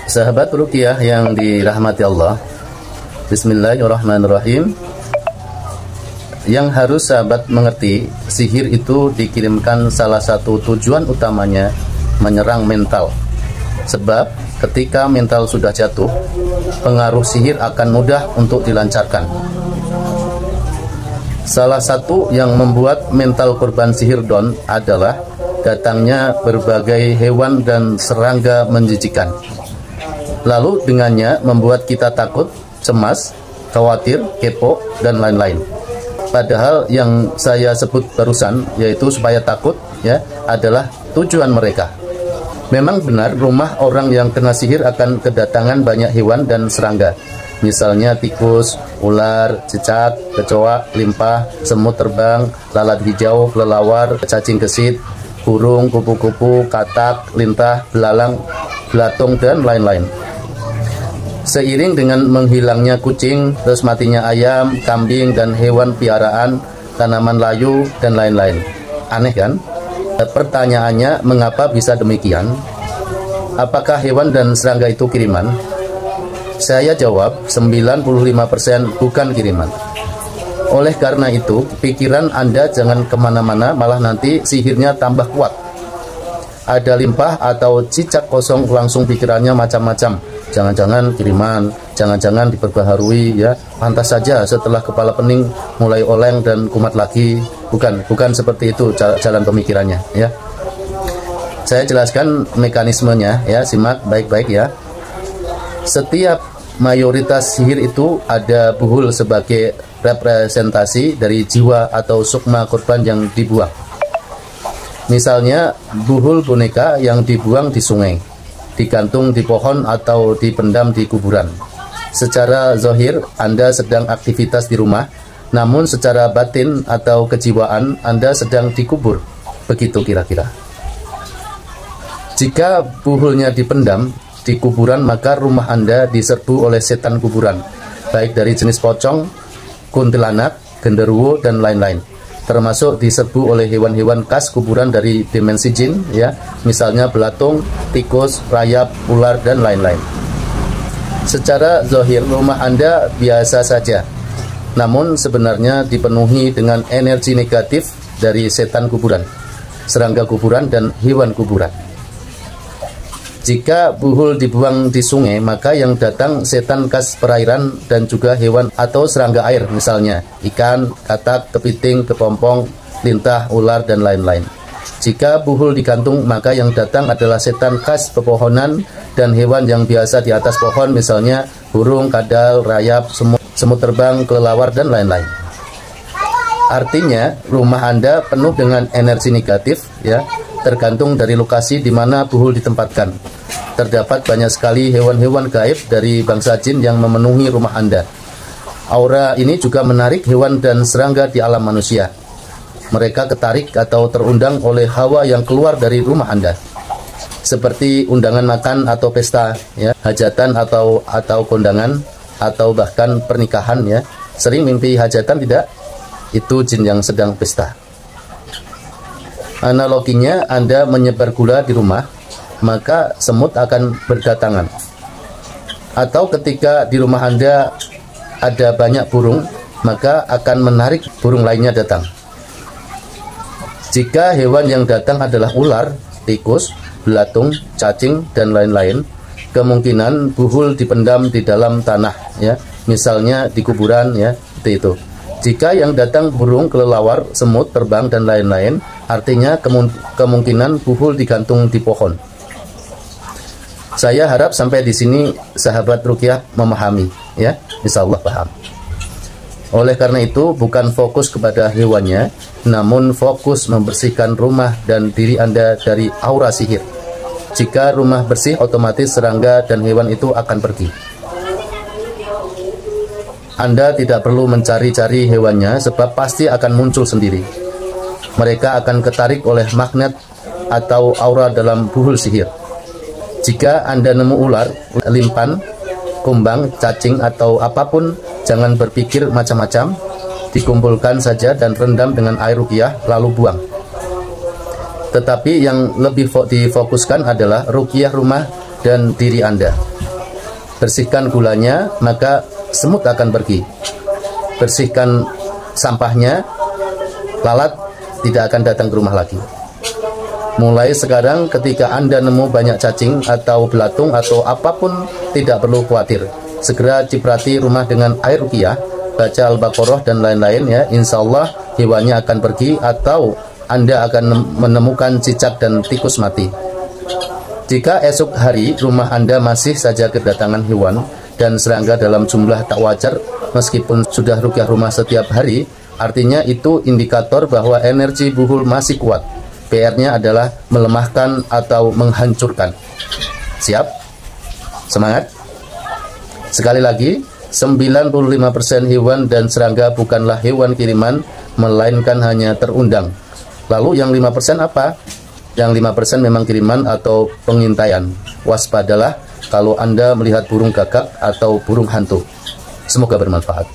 Sahabat ruqyah yang dirahmati Allah, Bismillahirrahmanirrahim. Yang harus sahabat mengerti, sihir itu dikirimkan salah satu tujuan utamanya menyerang mental. Sebab ketika mental sudah jatuh, pengaruh sihir akan mudah untuk dilancarkan. Salah satu yang membuat mental korban sihir down adalah datangnya berbagai hewan dan serangga menjijikan. Lalu dengannya membuat kita takut, cemas, khawatir, kepo, dan lain-lain. Padahal yang saya sebut barusan, yaitu supaya takut, ya, adalah tujuan mereka. Memang benar rumah orang yang kena sihir akan kedatangan banyak hewan dan serangga. Misalnya tikus, ular, cicak, kecoa, limpah, semut terbang, lalat hijau, kelelawar, cacing kesit, burung, kupu-kupu, katak, lintah, belalang, belatung, dan lain-lain. Seiring dengan menghilangnya kucing, terus matinya ayam, kambing, dan hewan piaraan, tanaman layu, dan lain-lain. Aneh kan? Pertanyaannya, mengapa bisa demikian? Apakah hewan dan serangga itu kiriman? Saya jawab, 95% bukan kiriman. Oleh karena itu, pikiran Anda jangan kemana-mana, malah nanti sihirnya tambah kuat. Ada limpah atau cicak kosong, langsung pikirannya macam-macam. Jangan-jangan kiriman, jangan-jangan diperbaharui, ya. Pantas saja setelah kepala pening mulai oleng dan kumat lagi. Bukan seperti itu jalan pemikirannya, ya. Saya jelaskan mekanismenya, ya. Simak baik-baik, ya. Setiap mayoritas sihir itu ada buhul sebagai representasi dari jiwa atau sukma korban yang dibuang. Misalnya buhul boneka yang dibuang di sungai, digantung di pohon atau dipendam di kuburan. Secara zahir Anda sedang aktivitas di rumah, namun secara batin atau kejiwaan Anda sedang dikubur. Begitu kira-kira. Jika buhulnya dipendam di kuburan, maka rumah Anda diserbu oleh setan kuburan, baik dari jenis pocong, kuntilanak, genderuwo, dan lain-lain. Termasuk diserbu oleh hewan-hewan khas kuburan dari dimensi jin, ya, misalnya belatung, tikus, rayap, ular, dan lain-lain. Secara zahir rumah Anda biasa saja, namun sebenarnya dipenuhi dengan energi negatif dari setan kuburan, serangga kuburan, dan hewan kuburan. Jika buhul dibuang di sungai, maka yang datang setan khas perairan dan juga hewan atau serangga air, misalnya ikan, katak, kepiting, kepompong, lintah, ular, dan lain-lain. Jika buhul digantung, maka yang datang adalah setan khas pepohonan dan hewan yang biasa di atas pohon, misalnya burung, kadal, rayap, semut terbang, kelelawar, dan lain-lain. Artinya, rumah Anda penuh dengan energi negatif, ya, tergantung dari lokasi di mana buhul ditempatkan. Terdapat banyak sekali hewan-hewan gaib dari bangsa jin yang memenuhi rumah Anda. Aura ini juga menarik hewan dan serangga di alam manusia. Mereka ketarik atau terundang oleh hawa yang keluar dari rumah Anda. Seperti undangan makan atau pesta, ya, hajatan atau kondangan, atau bahkan pernikahan, ya. Sering mimpi hajatan tidak? Itu jin yang sedang pesta. Analoginya, Anda menyebar gula di rumah, maka semut akan berdatangan. Atau ketika di rumah Anda ada banyak burung, maka akan menarik burung lainnya datang. Jika hewan yang datang adalah ular, tikus, belatung, cacing, dan lain-lain, kemungkinan buhul dipendam di dalam tanah, ya, misalnya di kuburan, ya, seperti itu. Jika yang datang burung, kelelawar, semut terbang, dan lain-lain, artinya kemungkinan buhul digantung di pohon. Saya harap sampai di sini sahabat ruqyah memahami, ya, insyaallah paham. Oleh karena itu, bukan fokus kepada hewannya, namun fokus membersihkan rumah dan diri Anda dari aura sihir. Jika rumah bersih, otomatis serangga dan hewan itu akan pergi. Anda tidak perlu mencari-cari hewannya, sebab pasti akan muncul sendiri. Mereka akan ketarik oleh magnet atau aura dalam buhul sihir. Jika Anda nemu ular, limpan, kumbang, cacing, atau apapun, jangan berpikir macam-macam, dikumpulkan saja dan rendam dengan air ruqyah, lalu buang. Tetapi yang lebih difokuskan adalah ruqyah rumah dan diri Anda. Bersihkan gulanya, maka semut akan pergi. Bersihkan sampahnya, lalat tidak akan datang ke rumah lagi. Mulai sekarang ketika Anda nemu banyak cacing atau belatung atau apapun, tidak perlu khawatir. Segera ciprati rumah dengan air ruqyah, baca Al-Baqarah dan lain-lain ya. Insya Allah hewannya akan pergi atau Anda akan menemukan cicak dan tikus mati. Jika esok hari rumah Anda masih saja kedatangan hewan dan serangga dalam jumlah tak wajar, meskipun sudah ruqyah rumah setiap hari, artinya itu indikator bahwa energi buhul masih kuat. PR-nya adalah melemahkan atau menghancurkan. Siap? Semangat? Sekali lagi, 95% hewan dan serangga bukanlah hewan kiriman, melainkan hanya terundang. Lalu yang 5% apa? Yang 5% memang kiriman atau pengintaian. Waspadalah kalau Anda melihat burung gagak atau burung hantu. Semoga bermanfaat.